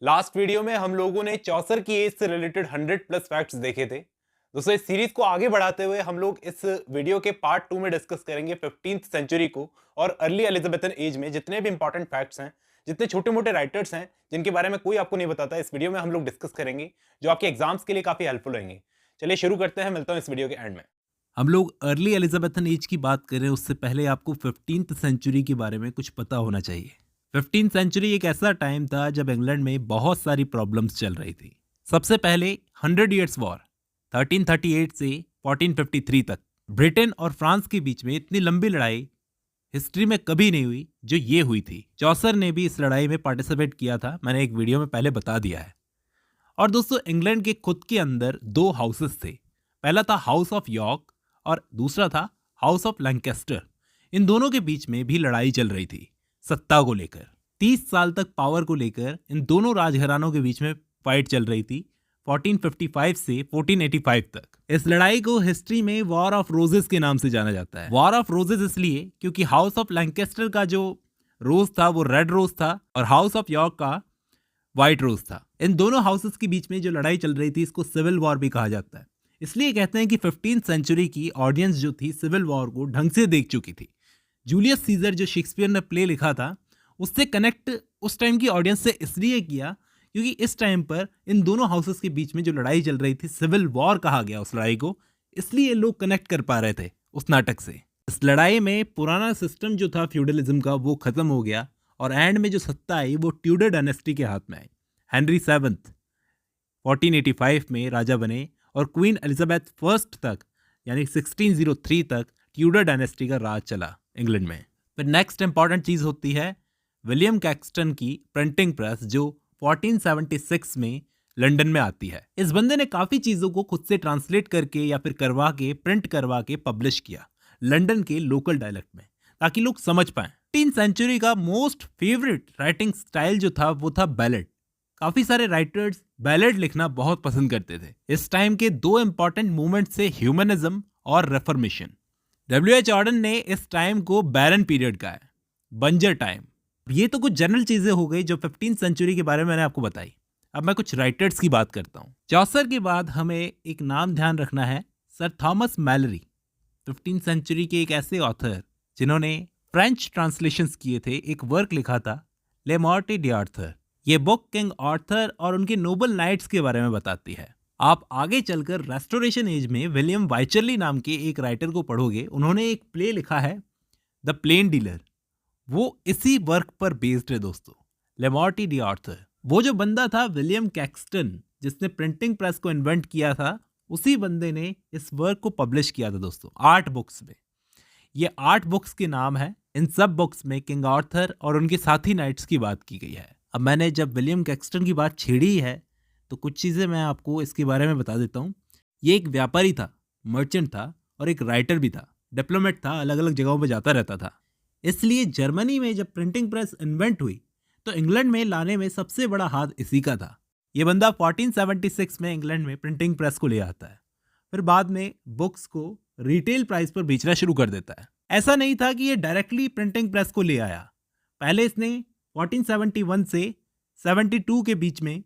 Last video में हम लोगों ने चौसर की एज से रिलेटेड 100 प्लस फैक्ट्स देखे थे। दोस्तों, इस सीरीज को आगे बढ़ाते हुए हम लोग इस वीडियो के पार्ट 2 में डिस्कस करेंगे 15th सेंचुरी को और अर्ली एलिजाबेथन एज में जितने भी इंपॉर्टेंट फैक्ट्स हैं, जितने छोटे मोटे राइटर्स हैं जिनके बारे में कोई आपको नहीं बताता, इस वीडियो में हम लोग डिस्कस करेंगे, जो आपके एग्जाम्स के लिए काफी हेल्पफुल रहेंगे। चलिए शुरू करते हैं, मिलता हूं इस वीडियो के एंड में। हम लोग अर्ली एलिजाबेथन एज की बात करें उससे पहले आपको 15th सेंचुरी के बारे में कुछ पता होना चाहिए। 15th सेंचुरी एक ऐसा टाइम था जब इंग्लैंड में बहुत सारी प्रॉब्लम्स चल रही थी। सबसे पहले 100 ईयर्स वॉर 1338 से 1453 तक ब्रिटेन और फ्रांस के बीच में इतनी लंबी लड़ाई हिस्ट्री में कभी नहीं हुई जो ये हुई थी। चौसर ने भी इस लड़ाई में पार्टिसिपेट किया था, मैंने एक वीडियो में पहले बता दिया है। और दोस्तों, इंग्लैंड के खुद के अंदर दो हाउसेस थे। पहला था हाउस ऑफ यॉर्क और दूसरा था हाउस ऑफ लैंकेस्टर। इन दोनों के बीच में भी लड़ाई चल रही थी सत्ता को लेकर। 30 साल तक पावर को लेकर इन दोनों राजघरानों के बीच में फाइट चल रही थी 1455 से 1485 तक। इस लड़ाई को हिस्ट्री में वॉर ऑफ रोजेस के नाम से जाना जाता है। वॉर ऑफ रोजेस इसलिए क्योंकि हाउस ऑफ लैंकेस्टर का जो रोज था वो रेड रोज था और हाउस ऑफ यॉर्क का व्हाइट रोज था। इन दोनों हाउसेस के बीच में जो लड़ाई चल रही थी इसको सिविल वॉर भी कहा जाता है। इसलिए कहते हैं कि 15th सेंचुरी की ऑडियंस जो थी सिविल वॉर को ढंग से देख चुकी थी। जूलियस सीजर जो शेक्सपियर ने प्ले लिखा था उससे कनेक्ट उस टाइम की ऑडियंस से इसलिए किया क्योंकि इस टाइम पर इन दोनों हाउसेस के बीच में जो लड़ाई चल रही थी, सिविल वॉर कहा गया उस लड़ाई को, इसलिए लोग कनेक्ट कर पा रहे थे उस नाटक से। इस लड़ाई में पुराना सिस्टम जो था फ्यूडलिज्म का वो खत्म हो गया और एंड में जो सत्ता आई वो ट्यूडर डायनेस्टी के हाथ में आई। हेनरी 7 1485 में राजा बने और क्वीन एलिजाबेथ फर्स्ट तक यानी 1603 तक ट्यूडर डायनेस्टी का राज चला इंग्लैंड में। फिर नेक्स्ट इंपॉर्टेंट चीज होती है विलियम कैक्सटन की प्रिंटिंग प्रेस जो 1476 में लंदन में आती है। इस बंदे ने काफी चीजों को खुद से ट्रांसलेट करके या फिर करवा के प्रिंट करवा के पब्लिश किया लंदन के लोकल डायलेक्ट में ताकि लोग समझ पाए। 15th सेंचुरी का मोस्ट फेवरेट राइटिंग स्टाइल जो था वो था बैलेड। काफी सारे राइटर्स बैलेड लिखना बहुत पसंद करते थे। इस टाइम के दो इंपॉर्टेंट मूवमेंट से ह्यूमनिज्म और रेफॉर्मेशन। W.H. ऑर्डन ने इस टाइम को बैरन पीरियड कहा है, बंजर टाइम। ये तो कुछ जनरल चीजें हो गई जो 15th सेंचुरी के बारे में मैंने आपको बताई। अब मैं कुछ राइटर्स की बात करता हूँ। चौसर के बाद हमें एक नाम ध्यान रखना है, sir Thomas Malory. 15th century के एक ऐसे ऑथर जिन्होंने फ्रेंच ट्रांसलेशंस किए थे। एक वर्क लिखा था ले मॉर्टे d'Arthur। ये बुक किंग आर्थर और उनके नोबल नाइट्स के बारे में बताती है। आप आगे चलकर रेस्टोरेशन एज में विलियम वाइचरली नाम के एक राइटर को पढ़ोगे, उन्होंने एक प्ले लिखा है द प्लेन डीलर, वो इसी वर्क पर बेस्ड है दोस्तों, ले मॉर्टे d'Arthur। वो जो बंदा था विलियम कैक्सटन जिसने प्रिंटिंग प्रेस को इन्वेंट किया था, उसी बंदे ने इस वर्क को पब्लिश किया था दोस्तों 8 बुक्स में। ये 8 बुक्स के नाम है। इन सब बुक्स में किंग आर्थर और उनके साथी नाइट्स की बात की गई है। अब मैंने जब विलियम कैक्सटन की बात छेड़ी है तो कुछ चीज़ें मैं आपको इसके बारे में बता देता हूँ। ये एक व्यापारी था, मर्चेंट था और एक राइटर भी था, डिप्लोमेट था, अलग अलग जगहों पर जाता रहता था। इसलिए जर्मनी में जब प्रिंटिंग प्रेस इन्वेंट हुई तो इंग्लैंड में लाने में सबसे बड़ा हाथ इसी का था। ये बंदा 1476 में इंग्लैंड में प्रिंटिंग प्रेस को ले आता है। फिर बाद में बुक्स को रिटेल प्राइस पर बेचना शुरू कर देता है। ऐसा नहीं था कि ये डायरेक्टली प्रिंटिंग प्रेस को ले आया। पहले इसने 1471 से 72 के बीच में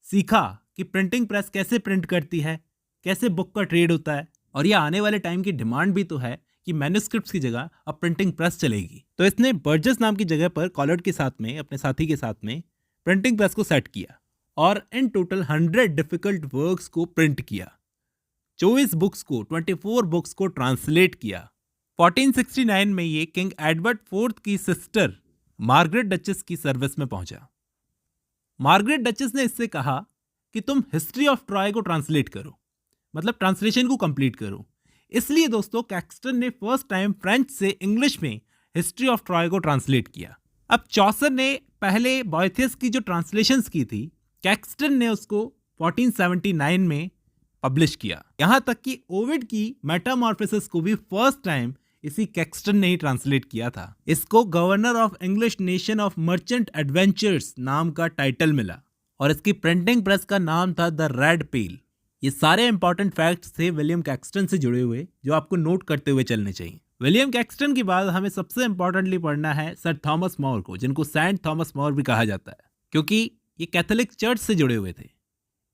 सीखा कि प्रिंटिंग प्रेस कैसे प्रिंट करती है, कैसे बुक का ट्रेड होता है, और ये आने वाले टाइम की डिमांड भी तो है कि मैन्युस्क्रिप्ट्स की जगह अब प्रिंटिंग प्रेस चलेगी। तो इसने बर्जेस नाम की जगह पर कॉलर्ड के साथ में, अपने साथी के साथ में प्रिंटिंग प्रेस को सेट किया और इन टोटल 100 डिफिकल्ट वर्क्स को प्रिंट किया, 24 बुक्स को, 24 बुक्स को ट्रांसलेट किया। 1469 में ये किंग एडवर्ड फोर्थ की सिस्टर मार्गरेट डचेस की सर्विस में पहुंचा। मार्गरेट डचेस ने इससे कहा कि तुम हिस्ट्री ऑफ ट्रॉय को ट्रांसलेट करो, मतलब ट्रांसलेशन को कंप्लीट करो। इसलिए दोस्तों कैक्सटन ने फर्स्ट टाइम फ्रेंच से इंग्लिश में हिस्ट्री ऑफ ट्रॉय को ट्रांसलेट किया। अब चौसर ने पहले बॉयथियस की जो ट्रांसलेशंस की थी, कैक्सटन ने उसको 1479 में पब्लिश किया। यहां तक कि ओविड की मेटामॉर्फोसिस को भी फर्स्ट टाइम इसी कैक्सटन ने ही ट्रांसलेट किया था। इसको governor of English nation of merchant adventures नाम का टाइटल मिला और इसकी प्रिंटिंग प्रेस का नाम था द रेड पेल। ये सारे इंपॉर्टेंट फैक्ट्स थे विलियम कैक्सटन से जुड़े हुए जो आपको नोट करते हुए चलने चाहिए। विलियम कैक्सटन के बाद हमें सबसे इंपॉर्टेंटली पढ़ना है सर थॉमस मोर को, जिनको सेंट थॉमस मोर भी कहा जाता है, क्योंकि ये कैथोलिक चर्च से जुड़े हुए थे।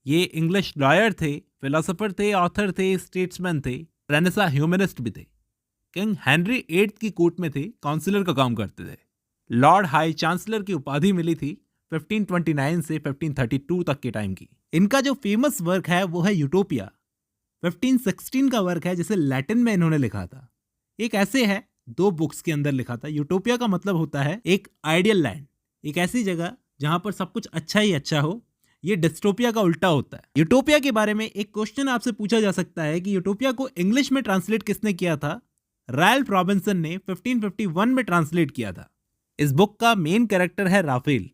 ये इंग्लिश लॉयर थे, फिलोसोफर थे, ऑथर थे, स्टेट्समैन थे, रेनेसा ह्यूमनिस्ट भी थे। किंग हेनरी एट्थ की कोर्ट में थे, काउंसिलर का काम करते थे। लॉर्ड हाई चांसलर की उपाधि मिली थी 1529 से 1532 तक के टाइम की। इनका जो फेमस वर्क है वो है यूटोपिया। 1516 का वर्क है जिसे लैटिन में इन्होंने लिखा था। एक ऐसे है 2 बुक्स के अंदर लिखा था। यूटोपिया का मतलब होता है एक आइडियल लैंड, एक ऐसी जगह जहां पर सब कुछ अच्छा ही अच्छा हो। ये डिस्टोपिया का उल्टा होता है। यूटोपिया के बारे में एक क्वेश्चन आपसे पूछा जा सकता है कि यूटोपिया को इंग्लिश में ट्रांसलेट किसने किया था? रैल्फ रॉबिन्सन ने 1551 में ट्रांसलेट किया था। इस बुक का मेन कैरेक्टर है राफेल।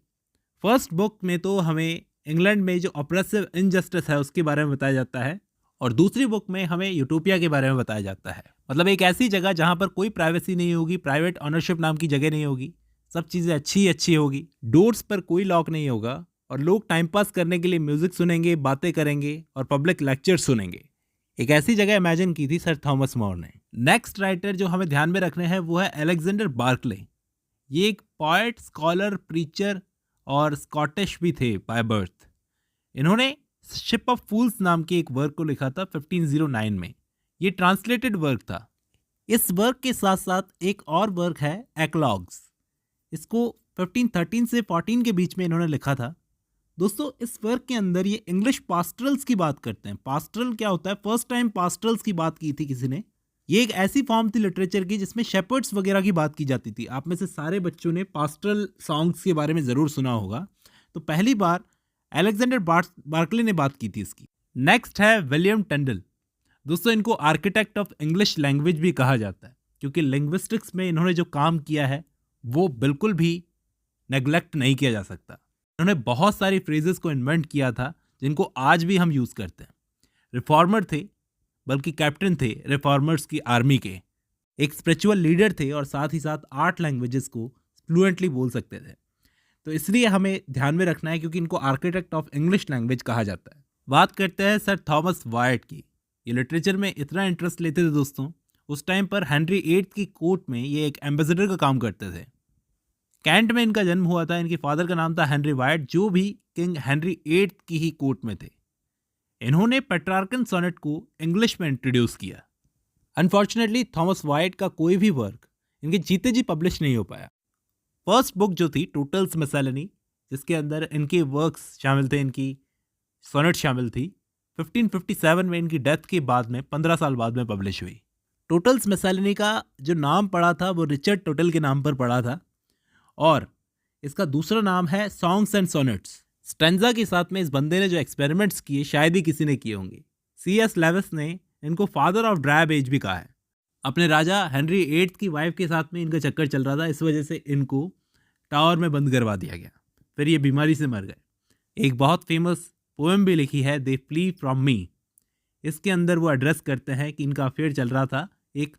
फर्स्ट बुक में तो हमें इंग्लैंड में जो ऑप्रेसिव इनजस्टिस है उसके बारे में बताया जाता है, और दूसरी बुक में हमें यूटोपिया के बारे में बताया जाता है। मतलब एक ऐसी जगह जहां पर कोई प्राइवेसी नहीं होगी, प्राइवेट ऑनरशिप नाम की जगह नहीं होगी, सब चीज़ें अच्छी अच्छी होगी, डोर्स पर कोई लॉक नहीं होगा, और लोग टाइम पास करने के लिए म्यूजिक सुनेंगे, बातें करेंगे और पब्लिक लेक्चर सुनेंगे। एक ऐसी जगह इमेजिन की थी सर थॉमस मोर ने। नेक्स्ट राइटर जो हमें ध्यान में रखने हैं वो है अलेक्जेंडर बार्कले। ये एक पोएट, स्कॉलर, प्रीचर और स्कॉटिश भी थे बाय बर्थ। इन्होंने शिप ऑफ फूल्स नाम के एक वर्क को लिखा था 1509 में। ये ट्रांसलेटेड वर्क था। इस वर्क के साथ साथ एक और वर्क है एक्लॉग्स। इसको 1513 से 14 के बीच में इन्होंने लिखा था। दोस्तों, इस वर्क के अंदर ये इंग्लिश पास्टरल्स की बात करते हैं। पास्टरल क्या होता है? फर्स्ट टाइम पास्टरल्स की बात की थी किसी ने। ये एक ऐसी फॉर्म थी लिटरेचर की जिसमें शेपर्ड्स वगैरह की बात की जाती थी। आप में से सारे बच्चों ने पास्टरल सॉन्ग्स के बारे में ज़रूर सुना होगा। तो पहली बार अलेक्जेंडर बार्कले ने बात की थी इसकी। नेक्स्ट है विलियम टेंडल। दोस्तों, इनको आर्किटेक्ट ऑफ इंग्लिश लैंग्वेज भी कहा जाता है, क्योंकि लिंग्विस्टिक्स में इन्होंने जो काम किया है वो बिल्कुल भी नेग्लेक्ट नहीं किया जा सकता। इन्होंने बहुत सारी फ्रेजेस को इन्वेंट किया था जिनको आज भी हम यूज़ करते हैं। रिफॉर्मर थे, बल्कि कैप्टन थे रिफॉर्मर्स की आर्मी के। एक स्पिरिचुअल लीडर थे और साथ ही साथ 8 लैंग्वेजेस को फ्लुएंटली बोल सकते थे। तो इसलिए हमें ध्यान में रखना है, क्योंकि इनको आर्किटेक्ट ऑफ इंग्लिश लैंग्वेज कहा जाता है। बात करते हैं सर थॉमस वायट की। ये लिटरेचर में इतना इंटरेस्ट लेते थे दोस्तों, उस टाइम पर हेनरी एट्थ की कोर्ट में ये एक एम्बेसडर का काम करते थे। कैंट में इनका जन्म हुआ था। इनके फादर का नाम था हेनरी वाइट, जो भी किंग हेनरी एट्थ की ही कोर्ट में थे। इन्होंने पेट्रार्कन सोनेट को इंग्लिश में इंट्रोड्यूस किया। अनफॉर्चुनेटली थॉमस वाइट का कोई भी वर्क इनके जीते जी पब्लिश नहीं हो पाया। फर्स्ट बुक जो थी टोटल्स मिसैलेनी, जिसके अंदर इनके वर्क्स शामिल थे, इनकी सोनेट शामिल थी, 1557 में इनकी डेथ के बाद में 15 साल बाद में पब्लिश हुई। टोटल्स मिसैलेनी का जो नाम पड़ा था वो रिचर्ड टोटल के नाम पर पड़ा था, और इसका दूसरा नाम है सॉन्ग्स एंड सोनेट्स। स्टेंजा के साथ में इस बंदे ने जो एक्सपेरिमेंट्स किए शायद ही किसी ने किए होंगे। C.S. लेविस ने इनको फादर ऑफ ड्राइव एज भी कहा है। अपने राजा हेनरी एट्थ की वाइफ के साथ में इनका चक्कर चल रहा था, इस वजह से इनको टावर में बंद करवा दिया गया। फिर ये बीमारी से मर गए। एक बहुत फेमस पोएम भी लिखी है, दे फ्ली फ्रॉम मी। इसके अंदर वो एड्रेस करते हैं कि इनका अफेयर चल रहा था एक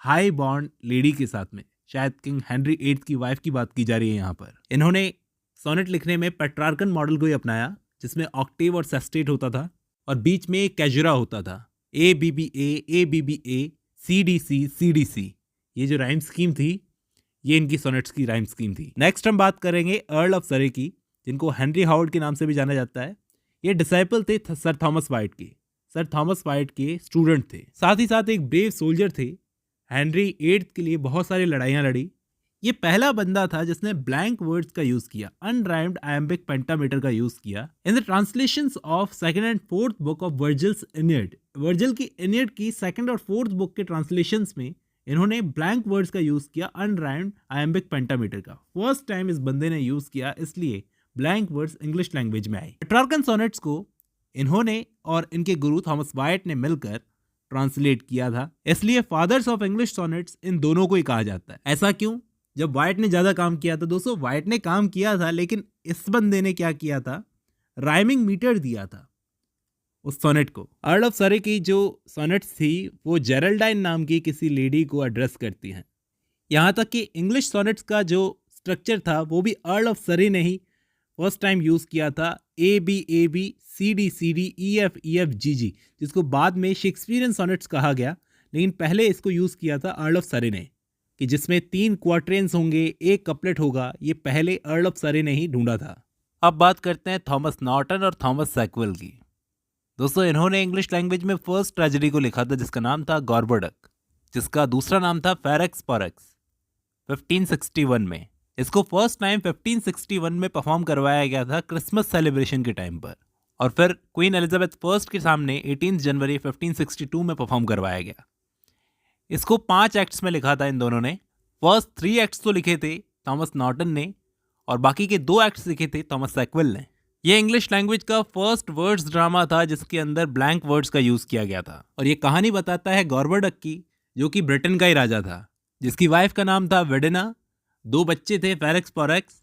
हाई बॉर्न लेडी के साथ में। शायद किंग हेनरी एट्थ की वाइफ की बात की जा रही है यहाँ पर। इन्होंने सोनेट लिखने में पेट्रार्कन मॉडल को ही अपनाया, जिसमें ऑक्टेव और सेस्टेट होता था और बीच में एक कैजुरा होता था। ABBA, CDC, CDC, ये जो राइम स्कीम थी ये इनकी सोनेट्स की राइम स्कीम थी। नेक्स्ट हम बात करेंगे अर्ल ऑफ सरे की, जिनको हेनरी हावर्ड के नाम से भी जाना जाता है। ये डिसाइपल थे सर थॉमस वाइट के। सर थॉमस वाइट के स्टूडेंट थे, साथ ही साथ एक ब्रेव सोल्जर थे। हेनरी एट्थ के लिए बहुत सारी लड़ाइयाँ लड़ी। ये पहला बंदा था जिसने ब्लैंक वर्ड्स का यूज किया, अनराइम्ड आयम्बिक पेंटामीटर का यूज किया in the translations of second and fourth book of Virgil's Aeneid. Virgil की इनियड की सेकंड और फोर्थ बुक के ट्रांसलेशंस में इन्होंने ब्लैंक वर्ड्स का यूज किया, अनराइम्ड आयम्बिक पेंटामीटर का। फर्स्ट टाइम इस बंदे ने यूज किया, इसलिए ब्लैंक वर्ड्स इंग्लिश लैंग्वेज में आए। पेट्रार्कन सोनेट्स को इन्होंने और इनके गुरु थॉमस वाइट ने मिलकर ट्रांसलेट किया था, इसलिए फादर्स ऑफ इंग्लिश सोनेट्स इन दोनों को ही कहा जाता है। ऐसा क्यों? जब वाइट ने ज़्यादा काम किया था दोस्तों, वाइट ने काम किया था, लेकिन इस बंदे ने क्या किया था, राइमिंग मीटर दिया था उस सोनेट को। अर्ल ऑफ सरे की जो सोनेट्स थी वो जेरल्डाइन नाम की किसी लेडी को एड्रेस करती हैं। यहाँ तक कि इंग्लिश सोनेट्स का जो स्ट्रक्चर था वो भी अर्ल ऑफ सरे ने ही फर्स्ट टाइम यूज़ किया था। ABAB, CD EF GG, जिसको बाद में शेक्सपियरियन सोनेट्स कहा गया, लेकिन पहले इसको यूज़ किया था अर्ल ऑफ सरे ने, कि जिसमें 3 क्वार्ट्रेन्स होंगे, 1 कपलेट होगा। ये पहले अर्ल ऑफ सरे ने ही ढूंढा था। अब बात करते हैं थॉमस नॉर्टन और थॉमस सैकवेल की। दोस्तों, इन्होंने इंग्लिश लैंग्वेज में फर्स्ट ट्रेजेडी को लिखा था जिसका नाम था गॉर्बोडक, जिसका दूसरा नाम था फेरेक्स पॉरेक्स 1561 में। इसको फर्स्ट टाइम 1561 में परफॉर्म करवाया गया था क्रिसमस सेलिब्रेशन के टाइम पर, और फिर क्वीन एलिजाबेथ फर्स्ट के सामने 18 जनवरी 1562 में परफॉर्म करवाया गया। इसको 5 एक्ट्स में लिखा था इन दोनों ने। फर्स्ट 3 एक्ट्स तो लिखे थे थॉमस नॉर्टन ने और बाकी के 2 एक्ट्स लिखे थे थॉमस सैकवेल ने। ये इंग्लिश लैंग्वेज का फर्स्ट वर्ड्स ड्रामा था जिसके अंदर ब्लैंक वर्ड्स का यूज़ किया गया था, और ये कहानी बताता है गॉर्बोडक की, जो कि ब्रिटेन का ही राजा था, जिसकी वाइफ का नाम था वेडेना। 2 बच्चे थे, फेरेक्स पॉरेक्स।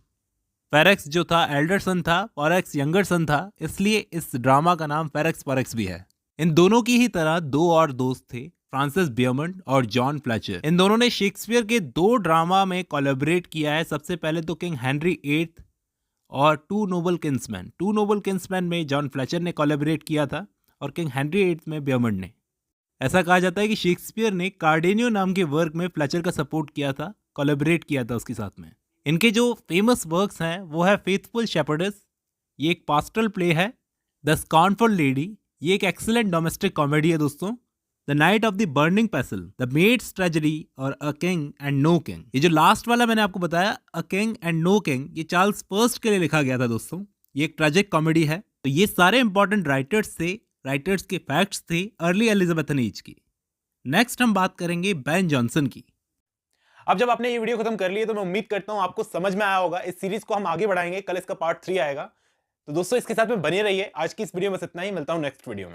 फेरेक्स जो था एल्डर सन था, पॉरेक्स यंगर सन था, इसलिए इस ड्रामा का नाम फेरेक्स पॉरेक्स भी है। इन दोनों की ही तरह 2 और दोस्त थे, फ्रांसिस बियमंड और जॉन फ्लेचर। इन दोनों ने शेक्सपियर के 2 ड्रामा में कोलैबोरेट किया है। सबसे पहले तो किंग हेनरी 8 और टू नोबल किंग्समैन में जॉन फ्लेचर ने कोलैबोरेट किया था और किंग हेनरी 8 में बियमंड ने। ऐसा कहा जाता है कि शेक्सपियर ने कार्डेनियो नाम के वर्क में फ्लेचर का सपोर्ट किया था, कोलैबोरेट किया था उसके साथ में। इनके जो फेमस वर्क्स हैं वो है फेथफुल शेपर्डेस, ये एक पास्टरल प्ले है। द स्कॉर्नफुल लेडी, ये एक एक्सीलेंट डोमेस्टिक कॉमेडी है दोस्तों। The knight of the burning pestle, the maid's tragedy और a king and no king. ये जो लास्ट वाला मैंने आपको बताया, a king and no king, ये चार्ल्स फर्स्ट के लिए लिखा गया था दोस्तों। ये एक ट्रेजिक कॉमेडी है। तो ये सारे इंपॉर्टेंट राइटर्स के फैक्ट्स थे अर्ली एलिजाबेथन एज की। नेक्स्ट हम बात करेंगे बेन जॉनसन की। अब जब आपने ये वीडियो खत्म कर ली है तो मैं उम्मीद करता हूं आपको समझ में आया होगा। इस सीरीज को हम आगे बढ़ाएंगे, कल इसका पार्ट 3 आएगा। तो दोस्तों इसके साथ में बने रहिए। आज की इस वीडियो में बस इतना ही, मिलता हूं नेक्स्ट वीडियो में।